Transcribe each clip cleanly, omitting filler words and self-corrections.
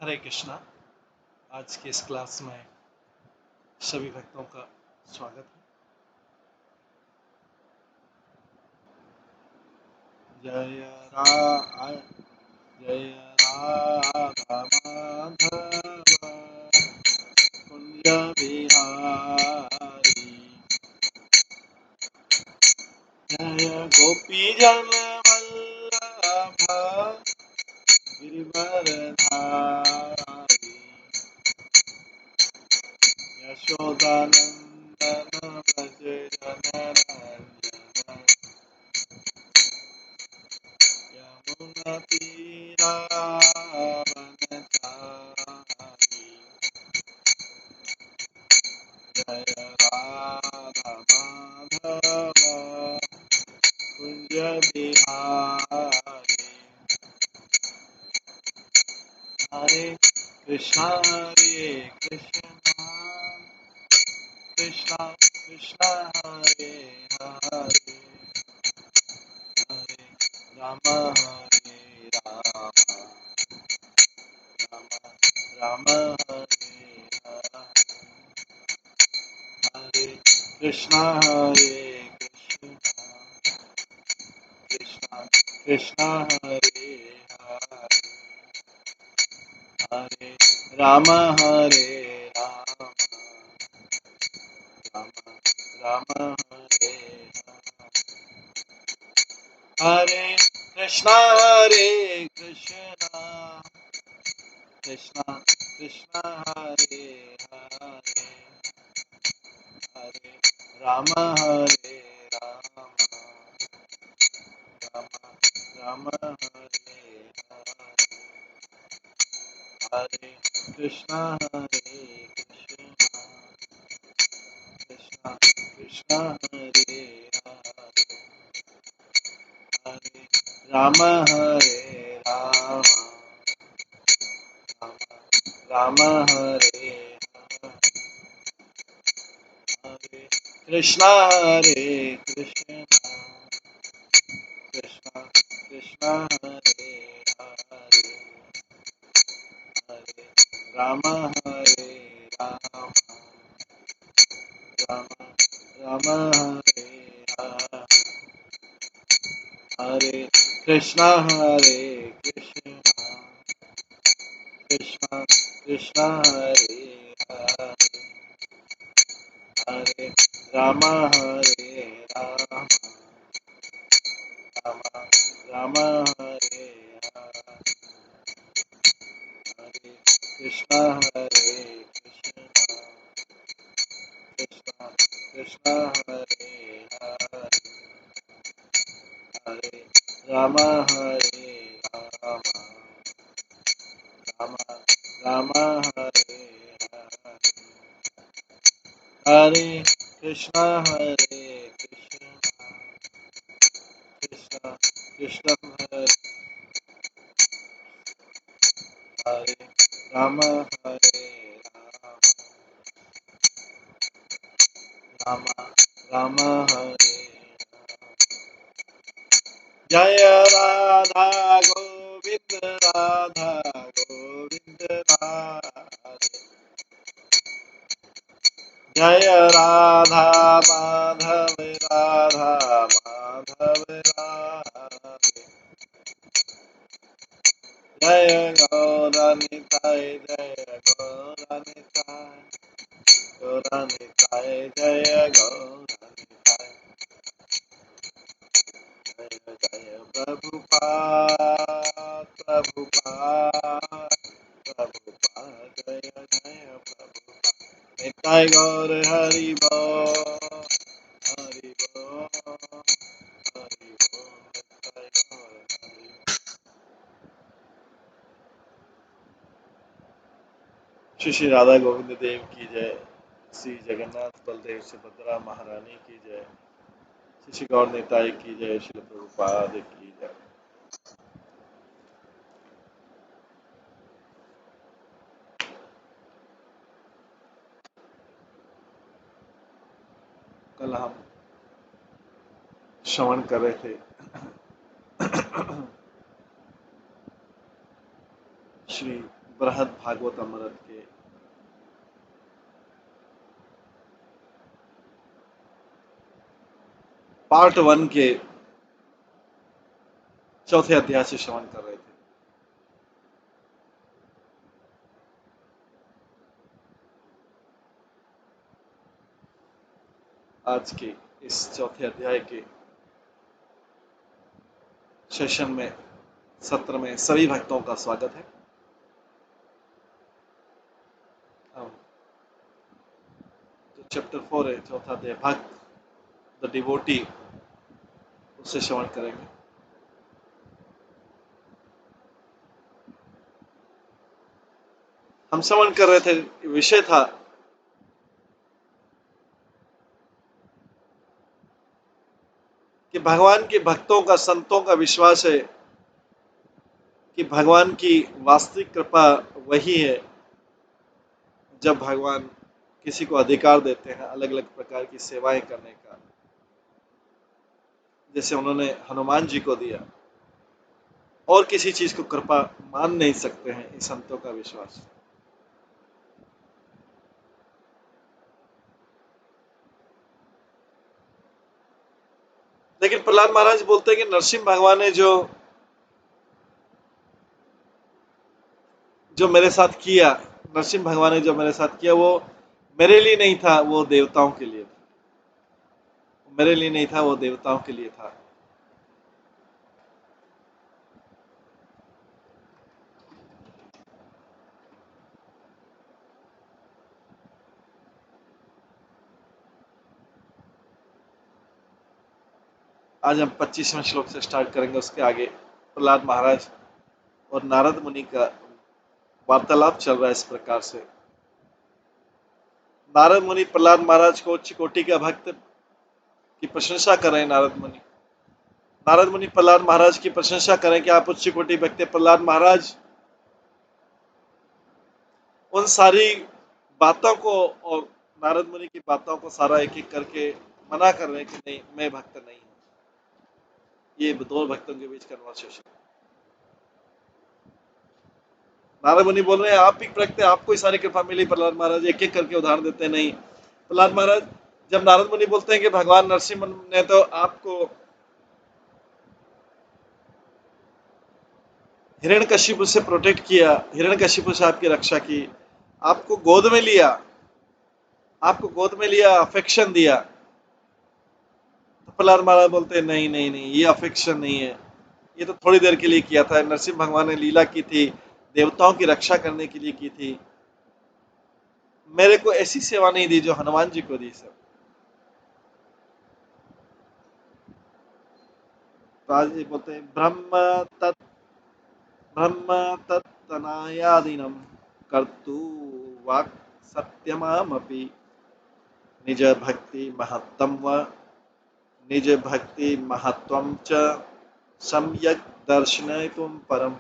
हरे कृष्णा। आज के इस क्लास में सभी भक्तों का स्वागत है। जय राधा माधव कुंज बिहारी, जय गोपी जन वल्लभ गिरिवरधारी, यशोदानंदन व्रज जनरंजन, यमुना तीरावनचारी, जय राधा माधव कुंज बिहारी। हरे कृष्णा कृष्णा कृष्णा हरे हरे, हरे राम राम राम हरे हरे, हरे कृष्णा कृष्णा कृष्णा हरे हरे, हरे राम राम राम हरे हरे, कृष्णा कृष्णा कृष्णा हरे हरे, हरे राम राम राम राम हरे हरे, हरे कृष्णा कृष्णा कृष्णा हरे हरे, हरे राम राम राम हरे हरे, कृष्णा कृष्णा कृष्णा कृष्णा हरे हरे, हरे राम राम राम राम हरे हरे, हरे कृष्णा कृष्णा कृष्णा हरे हरे, हरे राम राम राम राम हरे हरे, हरे कृष्णा कृष्णा कृष्णा हरे हरे, हरे राम राम राम राम हरे हरे, हरे कृष्णा कृष्णा कृष्णा हरे हरे, राम राम राम हरे हरे, जय राधा गोविंद राधा गोविंद राधे, जय राधा माधव राधा माधव राधे, जय गौरनिताय गौरनिताय जय गौरनिताय, जय जय प्रभुपाद जय जय प्रभुपाद, निताय गौर हरि बोल हरि बोल हरि बोल, निताय गौर हरि। श्री श्री राधा गोविंद देव की जय, श्री जगन्नाथ बलदेव सुभद्रा महारानी की जय, श्री श्री गौर निताई की जय, श्री प्रभुपाद की जय। कल हम श्रवण कर रहे थे श्री बृहद भागवत अमृत के पार्ट 1 के चौथे अध्याय से श्रवण कर रहे थे। आज के इस चौथे अध्याय के सेशन में, सत्र में सभी भक्तों का स्वागत है। हम जो चैप्टर 4 है, चौथा अध्याय, भक्त द डिवोटी, उससे श्रवण करेंगे। हम श्रवण कर रहे थे, विषय था कि भगवान के भक्तों का, संतों का विश्वास है कि भगवान की वास्तविक कृपा वही है जब भगवान किसी को अधिकार देते हैं अलग अलग प्रकार की सेवाएं करने का, जैसे उन्होंने हनुमान जी को दिया। और किसी चीज को कृपा मान नहीं सकते हैं, इन संतों का विश्वास। लेकिन प्रहलाद महाराज बोलते हैं कि नरसिंह भगवान ने जो मेरे साथ किया, नरसिंह भगवान ने जो मेरे साथ किया, वो मेरे लिए नहीं था, वो देवताओं के लिए था। मेरे लिए नहीं था, वो देवताओं के लिए था। आज हम 25वें श्लोक से स्टार्ट करेंगे। उसके आगे प्रहलाद महाराज और नारद मुनि का वार्तालाप चल रहा है इस प्रकार से। नारद मुनि प्रहलाद महाराज को उच्च कोटि का भक्त की प्रशंसा कर रहे हैं। नारद मुनि प्रहलाद महाराज की प्रशंसा करें कि आप उच्च कोटि भक्त। प्रहलाद महाराज उन सारी बातों को और नारद मुनि की बातों को सारा एक एक करके मना कर रहे हैं कि नहीं, मैं भक्त नहीं हूं। ये दो भक्तों के बीच कन्वर्सेशन। नारद मुनि बोल रहे हैं आप भी भक्त, आपको ही सारी कृपा मिली। प्रहलाद महाराज एक एक करके उदाहरण देते हैं। नहीं, प्रहलाद महाराज, जब नारद मुनि बोलते हैं कि भगवान नरसिंह ने तो आपको हिरण्यकशिपु से प्रोटेक्ट किया, हिरण्यकशिपु से आपकी रक्षा की, आपको गोद में लिया, अफेक्शन दिया, तो प्रहलाद महाराज बोलते हैं नहीं नहीं नहीं, ये अफेक्शन नहीं है, ये तो थोड़ी देर के लिए किया था। नरसिंह भगवान ने लीला की थी, देवताओं की रक्षा करने के लिए की थी। मेरे को ऐसी सेवा नहीं दी जो हनुमान जी को दी। सब तो आज ये बोलते हैं ब्रह्म तत्तनायादिनम कर्तु वाक् सत्यमामपि निज भक्ति महत्तम व निज भक्ति महत्वम च सम्यक दर्शनयितुम परम।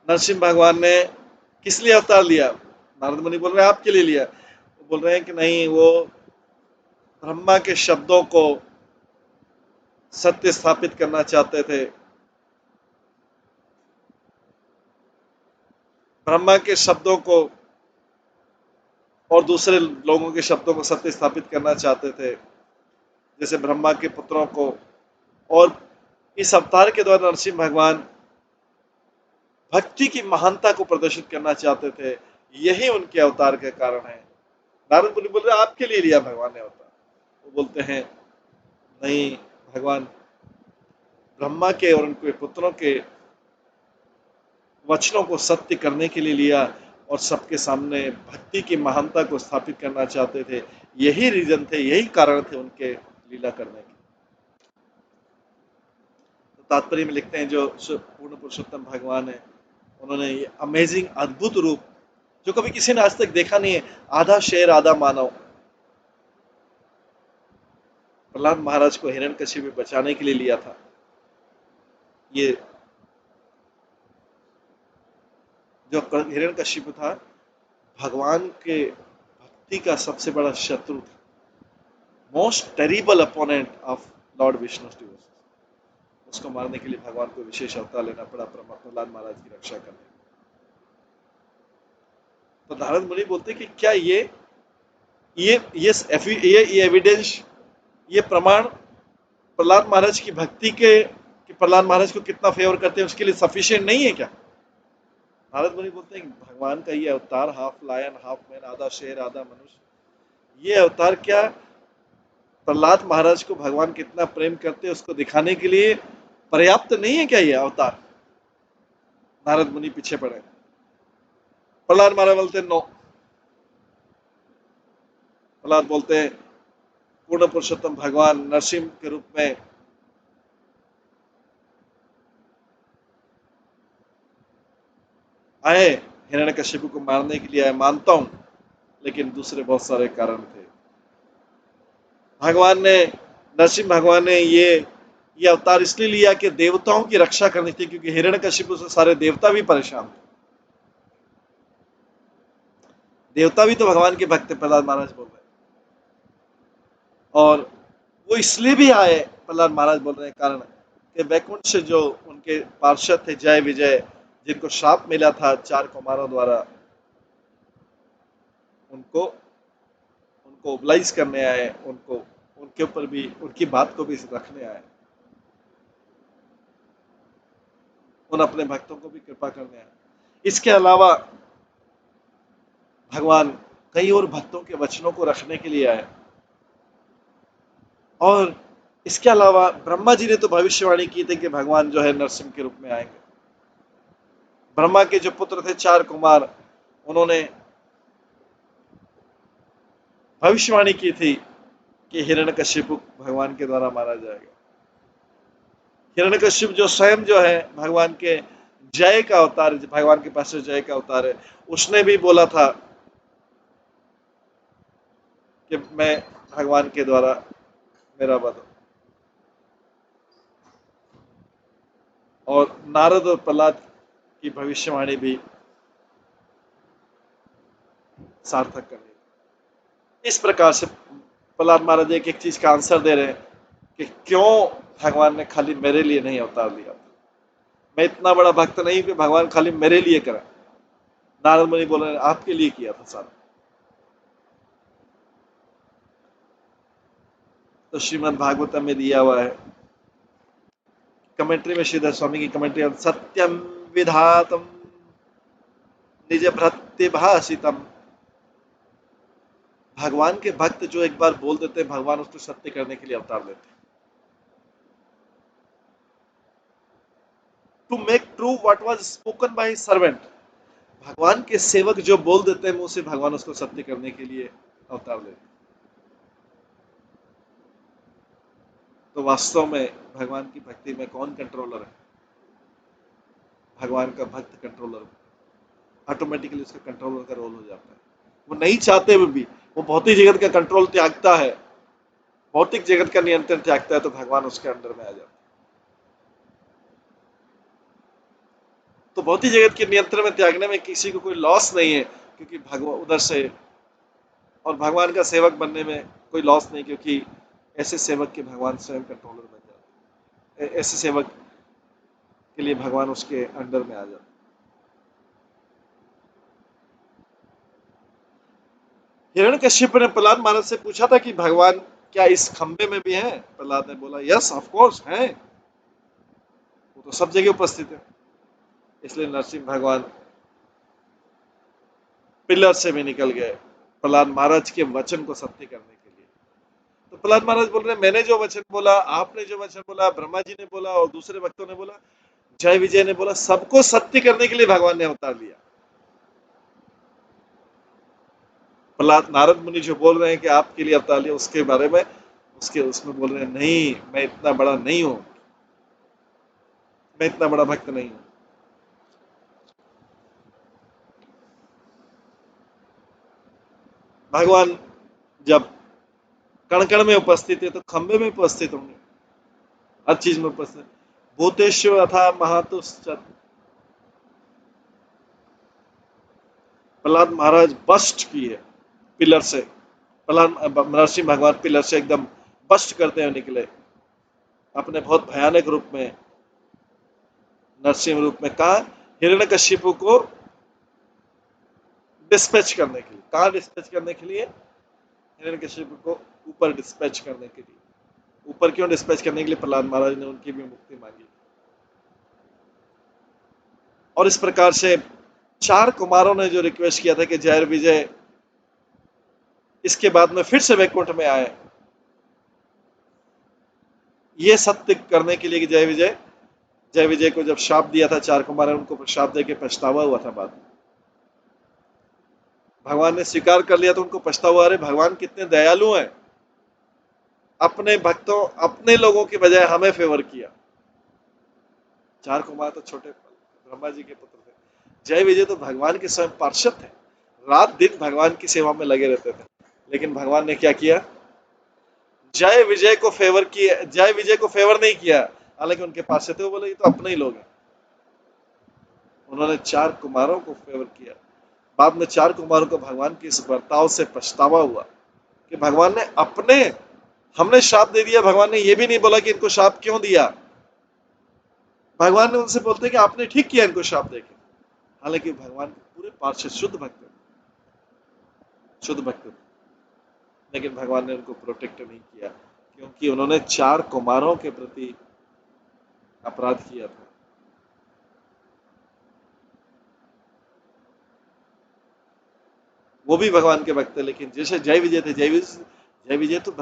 नरसिंह भगवान ने किस लिए अवतार लिया? नारद मुनि बोल रहे हैं आपके लिए लिया। वो बोल रहे हैं कि नहीं, वो ब्रह्मा के शब्दों को सत्य स्थापित करना चाहते थे। ब्रह्मा के शब्दों को और दूसरे लोगों के शब्दों को सत्य स्थापित करना चाहते थे, जैसे ब्रह्मा के पुत्रों को। और इस अवतार के द्वारा नरसिंह भगवान भक्ति की महानता को प्रदर्शित करना चाहते थे। यही उनके अवतार का कारण है। नारद मुनि बोल रहे आपके लिए लिया भगवान ने अवतार। वो बोलते हैं नहीं, भगवान ब्रह्मा के और उनके पुत्रों के वचनों को सत्य करने के लिए लिया और सबके सामने भक्ति की महानता को स्थापित करना चाहते थे। यही रीजन थे, यही कारण थे उनके लीला करने के। तो तात्पर्य में लिखते हैं जो पूर्ण पुरुषोत्तम भगवान है, उन्होंने ये अमेजिंग, अद्भुत रूप जो कभी किसी ने आज तक देखा नहीं है, आधा शेर आधा मानव, प्रहलाद महाराज को हिरण्यकशिपु में बचाने के लिए लिया था। ये जो हिरण्यकशिपु था, भगवान के भक्ति का सबसे बड़ा शत्रु था, most terrible opponent of Lord Vishnu devotion, उसको मारने के लिए भगवान को विशेष अवतार लेना पड़ा प्रहलाद महाराज की रक्षा करने। तो नारद मुनि बोलते कि क्या ये एविडेंस, ये प्रमाण प्रहलाद महाराज की भक्ति के कि प्रहलाद महाराज को कितना फेवर करते हैं उसके लिए सफिशिएंट नहीं है क्या? नारद मुनि बोलते हैं भगवान का ये अवतार, हाफ लायन हाफ मैन, आधा शेर आधा मनुष्य, ये अवतार क्या प्रहलाद महाराज को भगवान कितना प्रेम करते हैं उसको दिखाने के लिए पर्याप्त नहीं है क्या ये अवतार? नारद मुनि पीछे पड़े। प्रहलाद महाराज बोलते नो। प्रहलाद बोलते हैं पूर्ण पुरुषोत्तम भगवान नरसिंह के रूप में आए, हिरण्यकशिपु को मारने के लिए आए, मानता हूं, लेकिन दूसरे बहुत सारे कारण थे। भगवान ने, नरसिंह भगवान ने ये अवतार इसलिए लिया कि देवताओं की रक्षा करनी थी, क्योंकि हिरण्यकशिपु से सारे देवता भी परेशान थे। देवता भी तो भगवान के भक्त थे, प्रहलाद महाराज बोल रहे हैं। और वो इसलिए भी आए, प्रहलाद महाराज बोल रहे हैं कारण कि वैकुंठ से जो उनके पार्षद थे जय विजय, जिनको श्राप मिला था 4 कुमारों द्वारा, उनको उनको ओबलाइज करने आए, उनको उनके ऊपर भी उनकी बात को भी रखने आए, उन अपने भक्तों को भी कृपा करने आए। इसके अलावा भगवान कई और भक्तों के वचनों को रखने के लिए आए। और इसके अलावा ब्रह्मा जी ने तो भविष्यवाणी की थी कि भगवान जो है नरसिंह के रूप में आएंगे। ब्रह्मा के जो पुत्र थे 4 कुमार, उन्होंने भविष्यवाणी की थी कि हिरण्यकशिपु भगवान के द्वारा मारा जाएगा। हिरण्यकशिपु जो स्वयं जो है भगवान के जय का अवतार, भगवान के पास जय का अवतार है, उसने भी बोला था कि मैं भगवान के द्वारा मेरा वध। और नारद और प्रहलाद की भविष्यवाणी भी सार्थक करनी। इस प्रकार से प्रहलाद महाराज एक एक चीज का आंसर दे रहे हैं कि क्यों भगवान ने खाली मेरे लिए नहीं अवतार लिया। मैं इतना बड़ा भक्त नहीं कि भगवान खाली मेरे लिए करा। नारद मुनि बोल रहे हैं आपके लिए किया था सारा। तो श्रीमद् भागवतम में दिया हुआ है, कमेंट्री में श्रीधर स्वामी की कमेंट्री, सत्यम विधातम निज भृत्य भाषितम। भगवान के भक्त जो एक बार बोल देते हैं, भगवान उसको सत्य करने के लिए अवतार लेते हैं। To make true what was spoken by servant. भगवान के सेवक जो बोल देते हैं मुंह से, भगवान उसको सत्य करने के लिए अवतार लेते हैं। तो वास्तव में भगवान की भक्ति में कौन कंट्रोलर है? भगवान का भक्त कंट्रोलर, ऑटोमेटिकली उसका कंट्रोलर का रोल हो जाता है। वो नहीं चाहते हुए भी वो भौतिक जगत का कंट्रोल त्यागता है, भौतिक जगत का नियंत्रण त्यागता है, तो भगवान उसके अंडर में आ जाता है। तो भौतिक जगत के नियंत्रण में त्यागने में किसी को कोई लॉस नहीं है, क्योंकि भगवान उधर से, और भगवान का सेवक बनने में कोई लॉस नहीं, क्योंकि ऐसे सेवक के भगवान स्वयं कंट्रोलर बन जाते हैं। ऐसे सेवक के लिए भगवान उसके अंडर में आ जाते हैं। हिरण्यकशिपु ने प्रहलाद महाराज से पूछा था कि भगवान क्या इस खंबे में भी हैं? प्रहलाद ने बोला यस ऑफ कोर्स हैं, वो तो सब जगह उपस्थित है। इसलिए नरसिंह भगवान पिलर से भी निकल गए प्रहलाद महाराज के वचन को सत्य करने के लिए। तो प्रहलाद महाराज बोल रहे हैं मैंने जो वचन बोला, आपने जो वचन बोला, ब्रह्मा जी ने बोला और दूसरे भक्तों ने बोला, जय विजय ने बोला, सबको सत्य करने के लिए भगवान ने अवतार लिया। प्रहलाद नारद मुनि जो बोल रहे हैं कि आपके लिए अवतार लिया, उसके बारे में उसमें बोल रहे हैं नहीं, मैं इतना बड़ा नहीं हूं, मैं इतना बड़ा भक्त नहीं हूं। भगवान जब कण कण में उपस्थित है तो खंबे में उपस्थित होंगे, हर चीज में उपस्थित। भूतेश्वर अथा महातुश्च। प्रहलाद महाराज बस्ट किए पिलर से, प्रहलाद नरसिंह भगवान पिलर से एकदम बस्ट करते हुए निकले अपने बहुत भयानक रूप में, नरसिंह रूप में। कहा? हिरण्यकशिपु को डिस्पैच करने के लिए। कहा डिस्पैच करने के लिए? हिरण्यकशिपु को ऊपर डिस्पैच करने के लिए। ऊपर क्यों डिस्पैच करने के लिए? प्रहलाद महाराज ने उनकी भी मुक्ति मांगी। और इस प्रकार से 4 कुमारों ने जो रिक्वेस्ट किया था कि जय विजय इसके बाद में फिर से वैकुंठ में आए, ये सत्य करने के लिए कि जय विजय को जब शाप दिया था 4 कुमारों ने, उनको शाप देके पछतावा हुआ था बाद में। भगवान ने स्वीकार कर लिया तो उनको पछतावा। अरे भगवान कितने दयालु हैं, अपने भक्तों, अपने लोगों की बजाय हमें फेवर किया। 4 कुमार तो छोटे ब्रह्मा जी के पुत्र थे। जय विजय तो भगवान के स्वयं पार्षद थे, रात दिन भगवान की सेवा में लगे रहते थे। लेकिन भगवान ने क्या किया? जय विजय को फेवर किया, जय विजय को फेवर नहीं किया। हालांकि उनके पास थे, वो बोले ये तो अपने ही लोग हैं। उन्होंने 4 कुमारों को फेवर किया। बाद में 4 कुमारों को भगवान के इस बर्ताव से पछतावा हुआ कि भगवान ने अपने, हमने शाप दे दिया, भगवान ने ये भी नहीं बोला कि इनको शाप क्यों दिया। भगवान ने उनसे बोलते कि आपने ठीक किया इनको शाप देके। हालांकि भगवान पूरे पार्षद शुद्ध भक्त थे, शुद्ध भक्त थे, लेकिन भगवान ने उनको प्रोटेक्ट नहीं किया क्योंकि उन्होंने 4 कुमारों के प्रति अपराध किया था। वो भी भगवान के भक्त थे, लेकिन जैसे जय विजय थे, जय विजय तो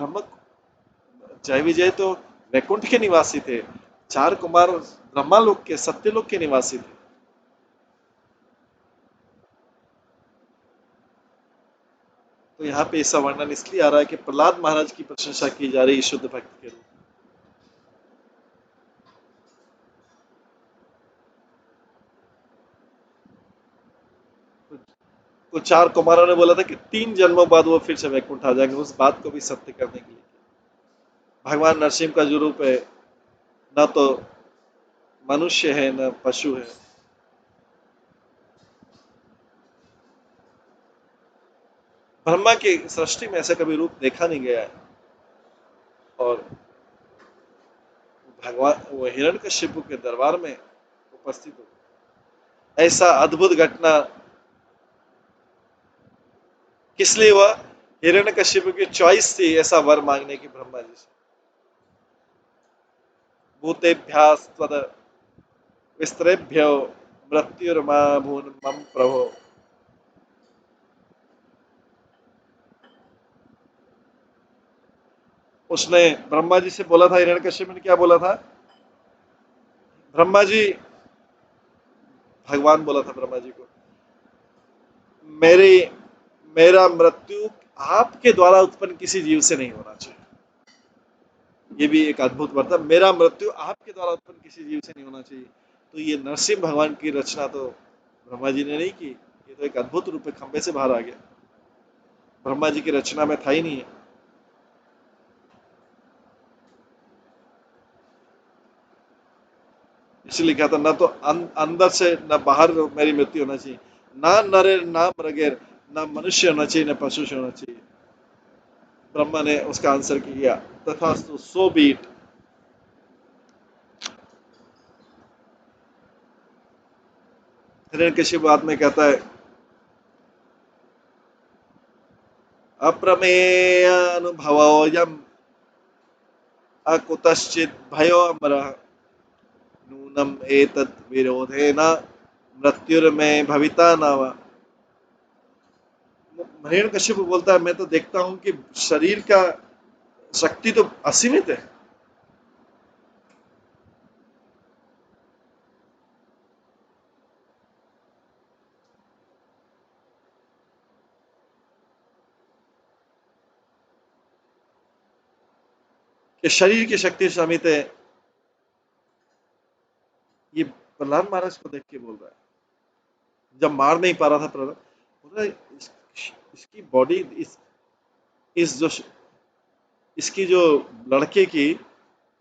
जय विजय तो वैकुंठ के निवासी थे। 4 कुमार ब्रह्मा लोक के, सत्यलोक के निवासी थे। तो यहाँ पे ऐसा वर्णन इसलिए आ रहा है कि प्रहलाद महाराज की प्रशंसा की जा रही है शुद्ध भक्त के रूप। तो 4 कुमारों ने बोला था कि 3 जन्मों बाद वो फिर से वैकुंठ आ जाएंगे, उस बात को भी सत्य करने के लिए। भगवान नरसिंह का जो रूप है, न तो मनुष्य है न पशु है। ब्रह्मा की सृष्टि में ऐसा कभी रूप देखा नहीं गया है। और भगवान वो हिरण्यकशिपु के दरबार में उपस्थित हो, ऐसा अद्भुत घटना किस लिए हुआ? हिरण्यकशिपु की चॉइस थी ऐसा वर मांगने की ब्रह्मा जी से। भूतेभ्यास्त्वद विस्तरेभ्यो मृत्युर्मा भून मम प्रभो। उसने ब्रह्मा जी से बोला था, हिरण्यकशिपु ने क्या बोला था? ब्रह्मा जी, भगवान बोला था ब्रह्मा जी को, मेरे मेरा मृत्यु आपके द्वारा उत्पन्न किसी जीव से नहीं होना चाहिए। ये भी एक अद्भुत बात है, मेरा मृत्यु आपके द्वारा उत्पन्न किसी जीव से नहीं होना चाहिए। तो ये नरसिंह भगवान की रचना तो ब्रह्मा जी ने नहीं की, ये तो एक अद्भुत रूप है, खंबे से बाहर आ गया, ब्रह्मा जी की रचना में था ही नहीं है। इसलिए लिखा था, न तो अंदर से न बाहर मेरी मृत्यु होना चाहिए, ना नरे ना मृगेर, ना मनुष्य होना चाहिए न पशु होना चाहिए। ब्रह्मा ने उसका आंसर किया, तथास्तु, सो बीट। हिरण्यकशिपु बाद में कहता है, अप्रमेय अनुभवोऽयम् अकुतश्चित् भयो अमरः नूनम एतद् विरोधेन मृत्युर्मे भविता न वा। हिरण्यकशिपु बोलता है, मैं तो देखता हूं कि शरीर का शक्ति तो असीमित है, कि शरीर की शक्ति सीमित है। ये प्रहलाद महाराज को देख के बोल रहा है, जब मार नहीं पा रहा था प्रहलाद, बोल रहा है, इसकी बॉडी, इस जो इसकी जो लड़के की,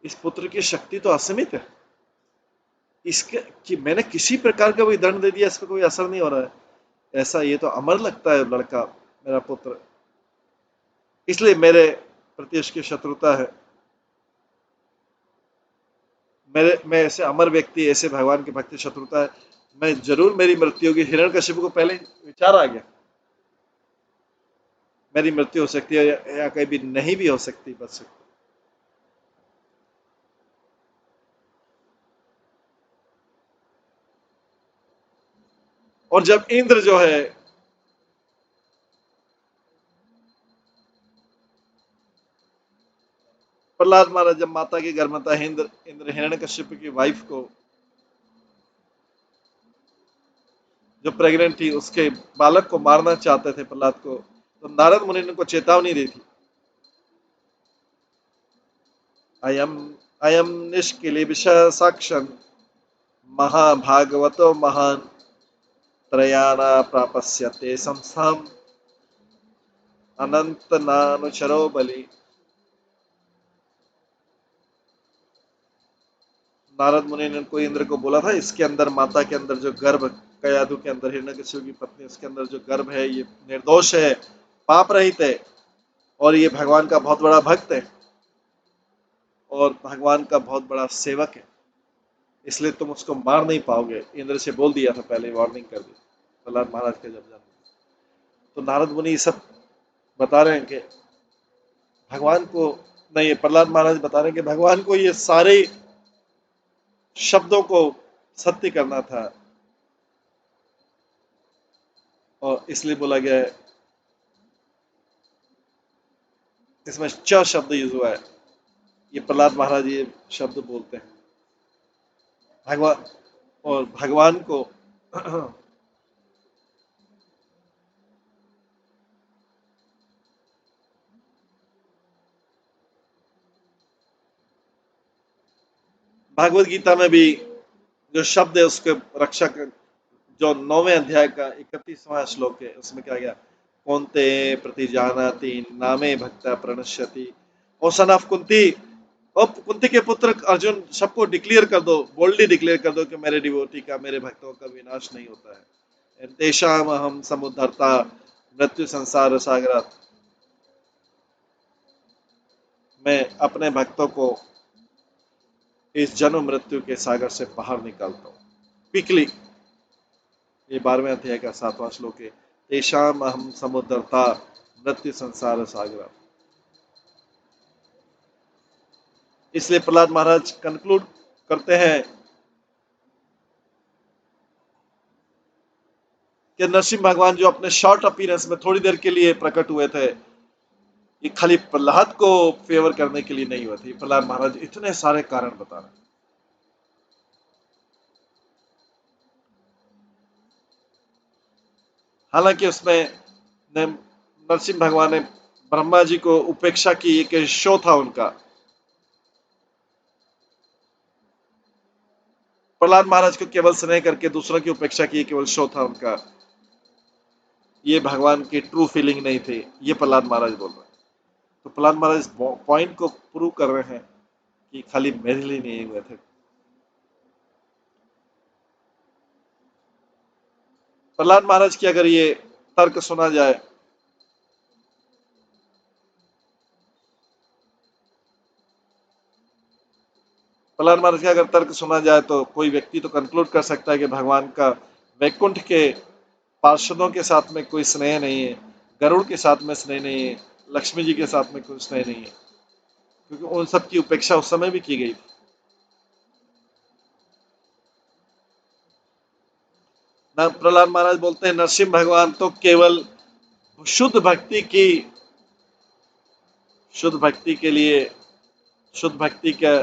इस पुत्र की शक्ति तो असीमित है, इसके कि मैंने किसी प्रकार का भी दंड दे दिया, इस पर कोई असर नहीं हो रहा है। ऐसा ये तो अमर लगता है लड़का, मेरा पुत्र। इसलिए मेरे प्रति उसकी शत्रुता है। मैं ऐसे अमर व्यक्ति, ऐसे भगवान के भक्ति शत्रुता है, मैं जरूर मेरी मृत्यु होगी। हिरण्यकशिपु को पहले विचार आ गया मेरी मृत्यु हो सकती है या कहीं भी नहीं भी हो सकती, बच सकती। और जब इंद्र जो है, प्रहलाद महाराज जब माता के गर्भ में था, इंद्र हिरण्यकशिपु की वाइफ को, जो प्रेग्नेंट थी, उसके बालक को मारना चाहते थे प्रहलाद को, तो नारद मुनि ने उनको चेतावनी दी थी, अयम अयम निष्किलेबिश साक्षन महाभागवतो महान त्रयाना प्रापस्यते संस्थाम अनंत नानुचरो बलि। नारद मुनि ने कोई इंद्र को बोला था, इसके अंदर माता के अंदर जो गर्भ, कयादु के अंदर हिरण्यकशिपु की पत्नी, उसके अंदर जो गर्भ है ये निर्दोष है, पाप रहित है, और ये भगवान का बहुत बड़ा भक्त है और भगवान का बहुत बड़ा सेवक है, इसलिए तुम उसको मार नहीं पाओगे। इंद्र से बोल दिया था, पहले वार्निंग कर दी प्रहलाद महाराज के जब जन्म। तो नारद मुनि सब बता रहे हैं कि भगवान को, नहीं, प्रहलाद महाराज बता रहे हैं कि भगवान को ये सारे शब्दों को सत्य करना था, और इसलिए बोला गया है, इसमें च शब्द यूज हुआ है, ये प्रहलाद महाराज ये शब्द बोलते हैं भगवान, और भगवान को भागवत गीता में भी जो शब्द है उसके रक्षा कर, जो 9वें अध्याय का 31वां श्लोक है, उसमें क्या गया, कौनते प्रतिजानाति नामे भक्ता प्रणश्यति। और सन ऑफ कुंती, और कुंती के पुत्र अर्जुन, सबको डिक्लेयर कर दो, बोल्डली डिक्लेयर कर दो कि मेरे डिवोटी का, मेरे भक्तों का विनाश नहीं होता है। तेषाम अहम समुद्धरता मृत्यु संसार सागर, मैं अपने भक्तों को इस जन्म मृत्यु के सागर से बाहर निकालता हूँ क्विकली। ये 12वें अध्याय का 7वां श्लोक है, तेषाम अहम समुद्धरता मृत्यु संसार सागर। इसलिए प्रहलाद महाराज कंक्लूड करते हैं कि नरसिंह भगवान जो अपने शॉर्ट अपीयरेंस में थोड़ी देर के लिए प्रकट हुए थे, ये खाली प्रहलाद को फेवर करने के लिए नहीं हुए थे। प्रहलाद महाराज इतने सारे कारण बता रहे हैं। हालांकि उसमें नरसिंह भगवान ने ब्रह्मा जी को उपेक्षा की, एक शो था उनका। प्रहलाद महाराज को केवल स्नेह करके दूसरों की उपेक्षा की, केवल शो था उनका, ये भगवान की ट्रू फीलिंग नहीं थी, ये प्रहलाद महाराज बोल रहे हैं। तो प्रहलाद महाराज पॉइंट को प्रूव कर रहे हैं कि खाली मेरे लिए नहीं हुए थे। प्रहलाद महाराज की अगर ये तर्क सुना जाए, प्रहलाद महाराज का अगर तर्क सुना जाए, तो कोई व्यक्ति तो कंक्लूड कर सकता है कि भगवान का वैकुंठ के पार्षदों के साथ में कोई स्नेह नहीं है, गरुड़ के साथ में स्नेह नहीं है, लक्ष्मी जी के साथ में कोई स्नेह नहीं है, क्योंकि उन सब की उपेक्षा उस समय भी की गई थी ना। प्रहलाद महाराज बोलते हैं नरसिंह भगवान तो केवल शुद्ध भक्ति की, शुद्ध भक्ति के लिए, शुद्ध भक्ति के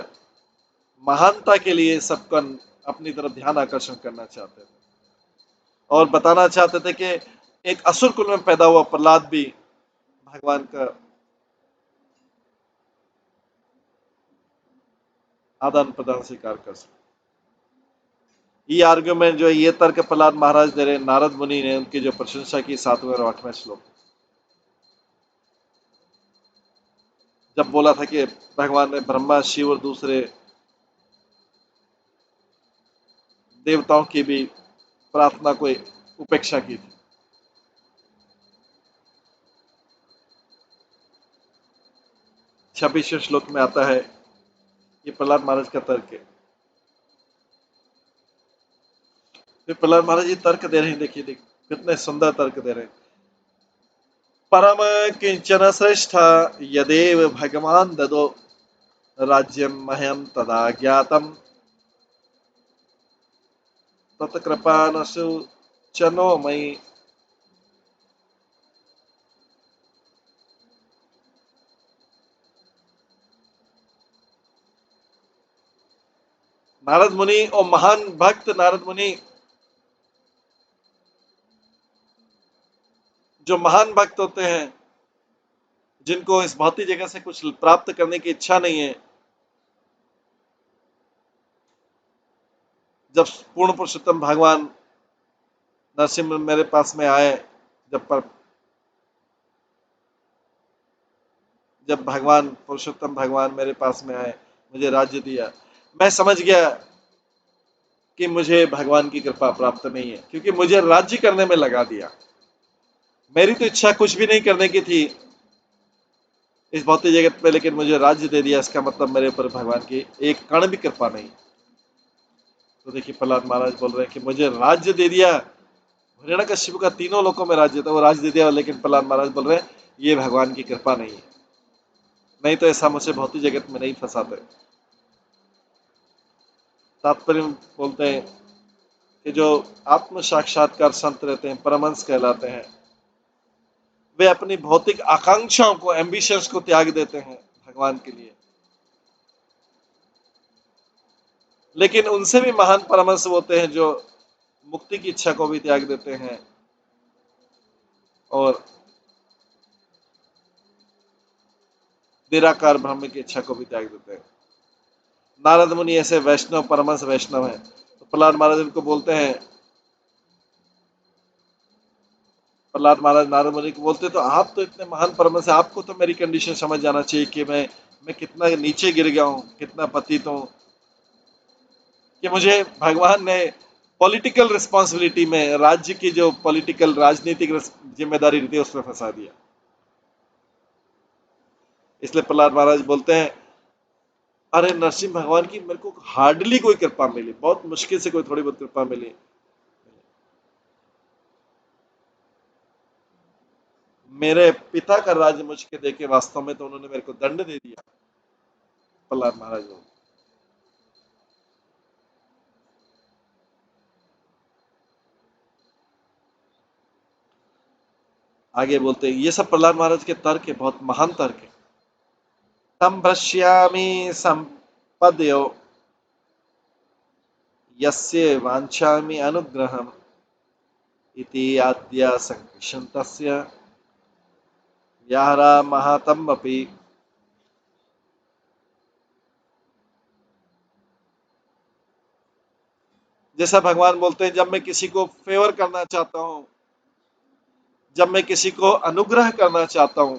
महानता के लिए सबका अपनी तरफ ध्यान आकर्षण करना चाहते थे, और बताना चाहते थे कि एक असुर कुल में पैदा हुआ प्रहलाद भी भगवान का आदान प्रदान स्वीकार कर सकते। ये आर्ग्यूमेंट जो है, ये तर्क प्रहलाद महाराज दे रहे, नारद मुनि ने उनकी जो प्रशंसा की 7वें और 8वें श्लोक, जब बोला था कि भगवान ने ब्रह्मा, शिव और दूसरे देवताओं की भी प्रार्थना को उपेक्षा की थी। 26वें श्लोक में आता है। ये प्रहलाद महाराज का तर्क है। फिर प्रहलाद महाराज जी तर्क दे रहे हैं, देखिए कितने सुंदर तर्क दे रहे हैं। परम किंचन श्रेष्ठ यदेव भगवान ददो राज्यम मह्यम तदा ज्ञातम तत्कृपानसु चनो मई। नारद मुनि और महान भक्त नारद मुनि, जो महान भक्त होते हैं, जिनको इस भौतिक जगत से कुछ प्राप्त करने की इच्छा नहीं है, जब पूर्ण पुरुषोत्तम भगवान नरसिंह मेरे पास में आए, जब भगवान पुरुषोत्तम भगवान मेरे पास में आए, मुझे राज्य दिया, मैं समझ गया कि मुझे भगवान की कृपा प्राप्त नहीं है, क्योंकि मुझे राज्य करने में लगा दिया। मेरी तो इच्छा कुछ भी नहीं करने की थी इस भौतिक जगत में, लेकिन मुझे राज्य दे दिया, इसका मतलब मेरे ऊपर भगवान की एक कण भी कृपा नहीं। तो देखिए प्रहलाद महाराज बोल रहे हैं कि मुझे राज्य दे दिया, हिरण्यकश्यप का तीनों लोकों में राज्य था, वो राज्य दे दिया, लेकिन प्रहलाद महाराज बोल रहे हैं ये भगवान की कृपा नहीं है, नहीं तो ऐसा मुझे भौतिक जगत में नहीं फंसाते। तात्पर्य बोलते हैं कि जो आत्म साक्षात्कार संत रहते हैं, परमहंस कहलाते हैं, वे अपनी भौतिक आकांक्षाओं को, एम्बिशंस को त्याग देते हैं भगवान के लिए। लेकिन उनसे भी महान परमहंस होते हैं जो मुक्ति की इच्छा को भी त्याग देते हैं और निराकार ब्रह्म की इच्छा को भी त्याग देते हैं। नारद मुनि ऐसे वैष्णव, परमहंस वैष्णव हैं। तो प्रहलाद महाराज उनको बोलते हैं, प्रहलाद महाराज नारद मुनि को बोलते, तो आप तो इतने महान परमहंस हैं, आपको तो मेरी कंडीशन समझ जाना चाहिए कि मैं कितना नीचे गिर गया हूं, कितना पतित हूं, कि मुझे भगवान ने पॉलिटिकल रिस्पॉन्सिबिलिटी में, राज्य की जो पॉलिटिकल राजनीतिक जिम्मेदारी रहती है उसमें फंसा दिया। इसलिए प्रहलाद महाराज बोलते हैं, अरे नरसिंह भगवान की मेरे को हार्डली कोई कृपा मिली, बहुत मुश्किल से कोई थोड़ी बहुत कृपा मिली। मेरे पिता का राज्य मुझके देके वास्तव में तो उन्होंने मेरे को दंड दे दिया। प्रहलाद महाराज बोलते, आगे बोलते हैं, ये सब प्रहलाद महाराज के तर्क है, बहुत महान तर्क है। तम भ्रश्यामि संपद्यो यस्य वांछामि अनुग्रहम् इति आद्या संकृष्टस्य यारा महातम अपि। जैसा भगवान बोलते हैं, जब मैं किसी को फेवर करना चाहता हूं, जब मैं किसी को अनुग्रह करना चाहता हूं,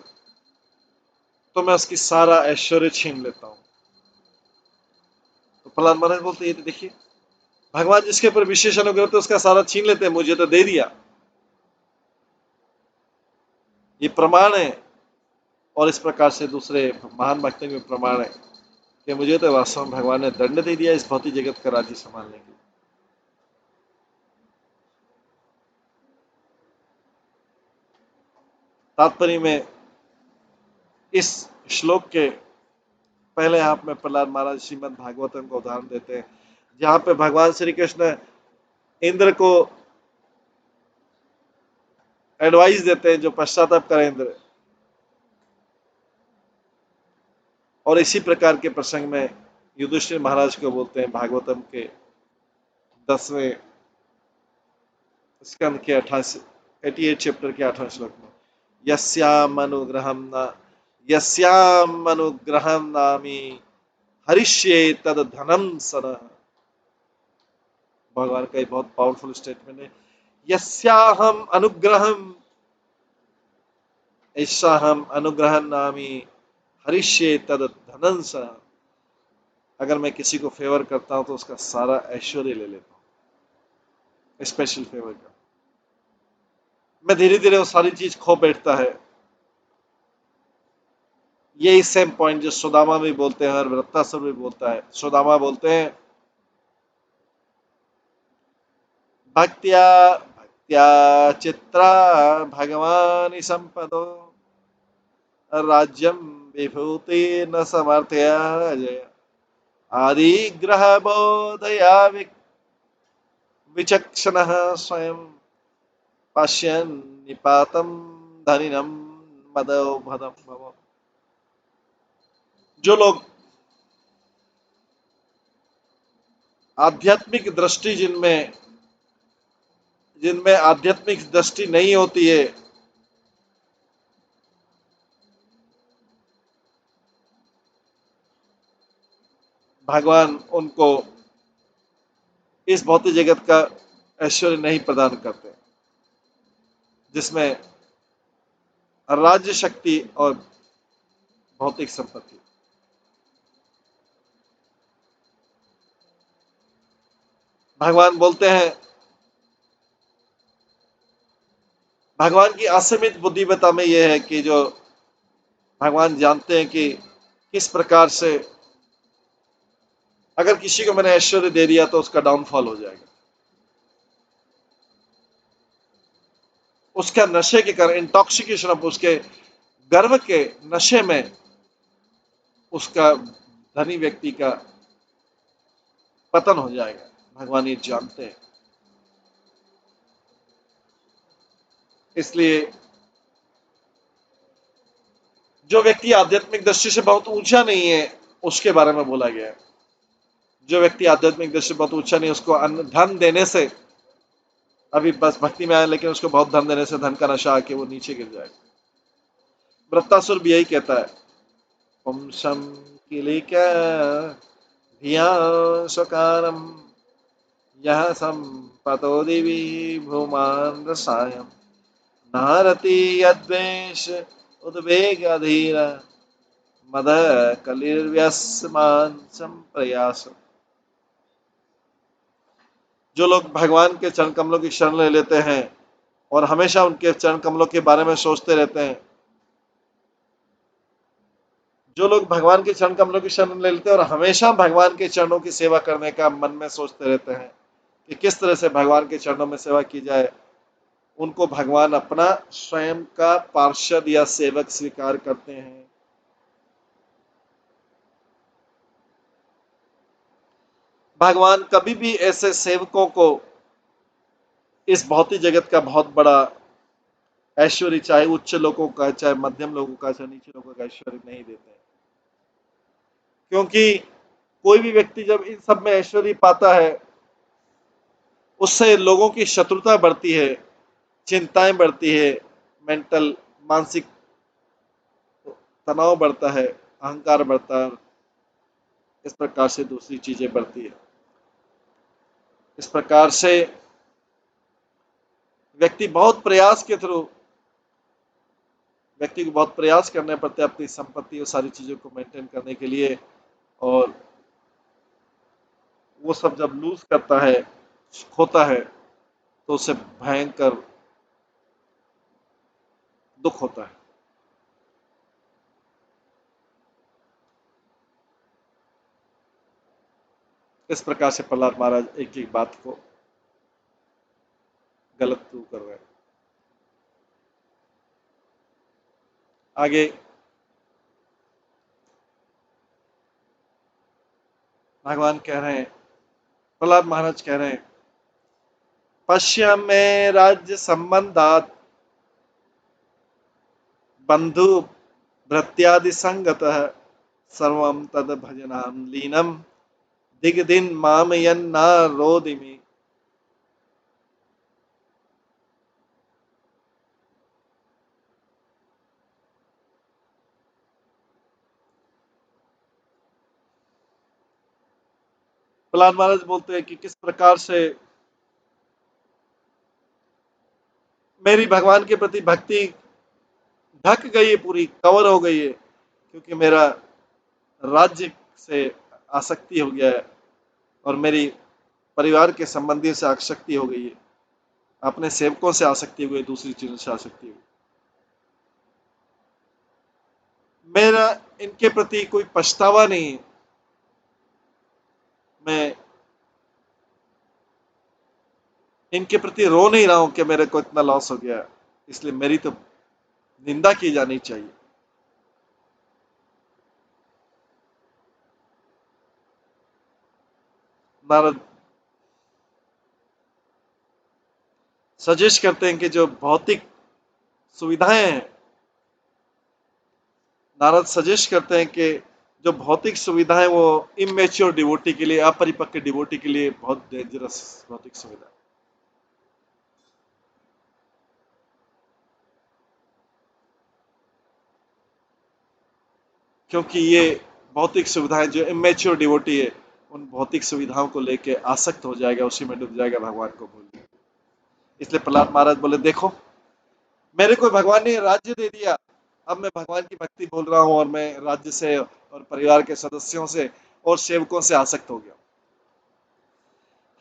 तो मैं उसकी सारा ऐश्वर्य छीन लेता हूं। तो प्रहलाद महाराज बोलते हैं, देखिए भगवान जिसके ऊपर विशेष अनुग्रह होता है उसका सारा छीन लेते हैं, मुझे तो दे दिया, ये प्रमाण है। और इस प्रकार से दूसरे महान भक्तों के प्रमाण है कि मुझे तो वास्तव में भगवान ने दंड दे दिया इस भौतिक जगत का राज्य संभालने के लिए। तात्पर्य में इस श्लोक के पहले हाथ में प्रहलाद महाराज श्रीमद् भागवतम का उदाहरण देते हैं, जहां पे भगवान श्री कृष्ण इंद्र को एडवाइस देते हैं, जो पश्चाताप करें इंद्र। और इसी प्रकार के प्रसंग में युधिष्ठिर महाराज को बोलते हैं भागवतम के 10वें स्कंद के 88 चैप्टर के 8वें श्लोक में, यस्याम अनुग्रहम नामी हरिष्ये तद धनम सन। भगवान का एक बहुत पावरफुल स्टेटमेंट है, यस्याहम अनुग्रहम, ऐसाहम अनुग्रहम नामी हरिष्ये तद धनम सन। अगर मैं किसी को फेवर करता हूं तो उसका सारा ऐश्वर्य ले लेता हूं, स्पेशल फेवर का। मैं धीरे धीरे वो सारी चीज खो बैठता है, यही सेम पॉइंट जो सुदामा भी बोलते हैं और वृत्तासुर भी बोलता है। सुदामा बोलते हैं भक्त्या भक्त्या चित्रा भगवान संपदो राज्यम विभूति न समर्थ्य जय आदि ग्रह बोधया विचक्षण स्वयं पश्यन् निपातम धनिनम मदोभदम भव। जो लोग आध्यात्मिक दृष्टि जिनमें जिनमें आध्यात्मिक दृष्टि नहीं होती है, भगवान उनको इस भौतिक जगत का ऐश्वर्य नहीं प्रदान करते, जिसमें राज्य शक्ति और भौतिक संपत्ति। भगवान बोलते हैं, भगवान की असीमित बुद्धिमत्ता में यह है कि जो भगवान जानते हैं कि किस प्रकार से अगर किसी को मैंने ऐश्वर्य दे दिया तो उसका डाउनफॉल हो जाएगा। उसका नशे के कारण, इंटॉक्सिकेशन ऑफ, उसके गर्व के नशे में उसका धनी व्यक्ति का पतन हो जाएगा। भगवान ये जानते हैं। इसलिए जो व्यक्ति आध्यात्मिक दृष्टि से बहुत ऊंचा नहीं है उसके बारे में बोला गया है। जो व्यक्ति आध्यात्मिक दृष्टि से बहुत ऊंचा नहीं है उसको धन देने से, अभी बस भक्ति में आया लेकिन उसको बहुत धन देने से धन का नशा आके वो नीचे गिर जाएगा। वृत्तासुर भी यही कहता है, पुंसम किलिका धिया स्वकारम यह संपतो दिवी भूमान रसायम नारति यद्वेष उद्वेग अधीर मद कलिर्व्यसमान संप्रयास। जो लोग भगवान के चरण कमलों की शरण ले लेते हैं और हमेशा उनके चरण कमलों के बारे में सोचते रहते हैं, जो लोग भगवान के चरण कमलों की शरण ले लेते हैं और हमेशा भगवान के चरणों की सेवा करने का मन में सोचते रहते हैं कि किस तरह से भगवान के चरणों में सेवा की जाए, उनको भगवान अपना स्वयं का पार्षद या सेवक स्वीकार करते हैं। भगवान कभी भी ऐसे सेवकों को इस भौतिक जगत का बहुत बड़ा ऐश्वर्य, चाहे उच्च लोगों का, चाहे मध्यम लोगों का, चाहे नीचे लोगों का ऐश्वर्य नहीं देते, क्योंकि कोई भी व्यक्ति जब इन सब में ऐश्वर्य पाता है उससे लोगों की शत्रुता बढ़ती है, चिंताएं बढ़ती है, मेंटल मानसिक तनाव बढ़ता है, अहंकार बढ़ता है, इस प्रकार से दूसरी चीजें बढ़ती है। इस प्रकार से व्यक्ति बहुत प्रयास के थ्रू, व्यक्ति को बहुत प्रयास करने पड़ते हैं अपनी संपत्ति और सारी चीजों को मेंटेन करने के लिए, और वो सब जब लूज करता है, खोता है, तो उसे भयंकर दुख होता है। इस प्रकार से प्रहलाद महाराज एक एक बात को गलत प्रूव कर रहे हैं। आगे भगवान कह रहे हैं, प्रहलाद महाराज कह रहे हैं, पश्चिम में राज्य संबंधात बंधु भृत्यादि संगत सर्वम तद भजनाम लीनम दिग्दिन माम यन्ना रोदिमी। प्रहलाद महाराज बोलते हैं कि किस प्रकार से मेरी भगवान के प्रति भक्ति ढक गई है, पूरी कवर हो गई है, क्योंकि मेरा राज्य से आसक्ति हो गया है और मेरी परिवार के संबंधियों से आसक्ति हो गई है, अपने सेवकों से आसक्ति हो गई, दूसरी चीजों से आसक्ति हो गई। मेरा इनके प्रति कोई पछतावा नहीं है। मैं इनके प्रति रो नहीं रहा हूं कि मेरे को इतना लॉस हो गया, इसलिए मेरी तो निंदा की जानी चाहिए। नारद सजेस्ट करते हैं कि जो भौतिक सुविधाएं हैं, नारद सजेस्ट करते हैं कि जो भौतिक सुविधाएं वो इमेच्योर डिवोटी के लिए, अपरिपक्व डिवोटी के लिए बहुत डेंजरस भौतिक सुविधा है। क्योंकि ये भौतिक सुविधाएं, जो इमेच्योर डिवोटी है उन भौतिक सुविधाओं को लेके आसक्त हो जाएगा, उसी में डूब जाएगा, भगवान को भूल के। इसलिए प्रहलाद महाराज बोले, देखो मेरे को भगवान ने राज्य दे दिया, अब मैं भगवान की भक्ति बोल रहा हूं और मैं राज्य से और परिवार के सदस्यों से और सेवकों से आसक्त हो गया।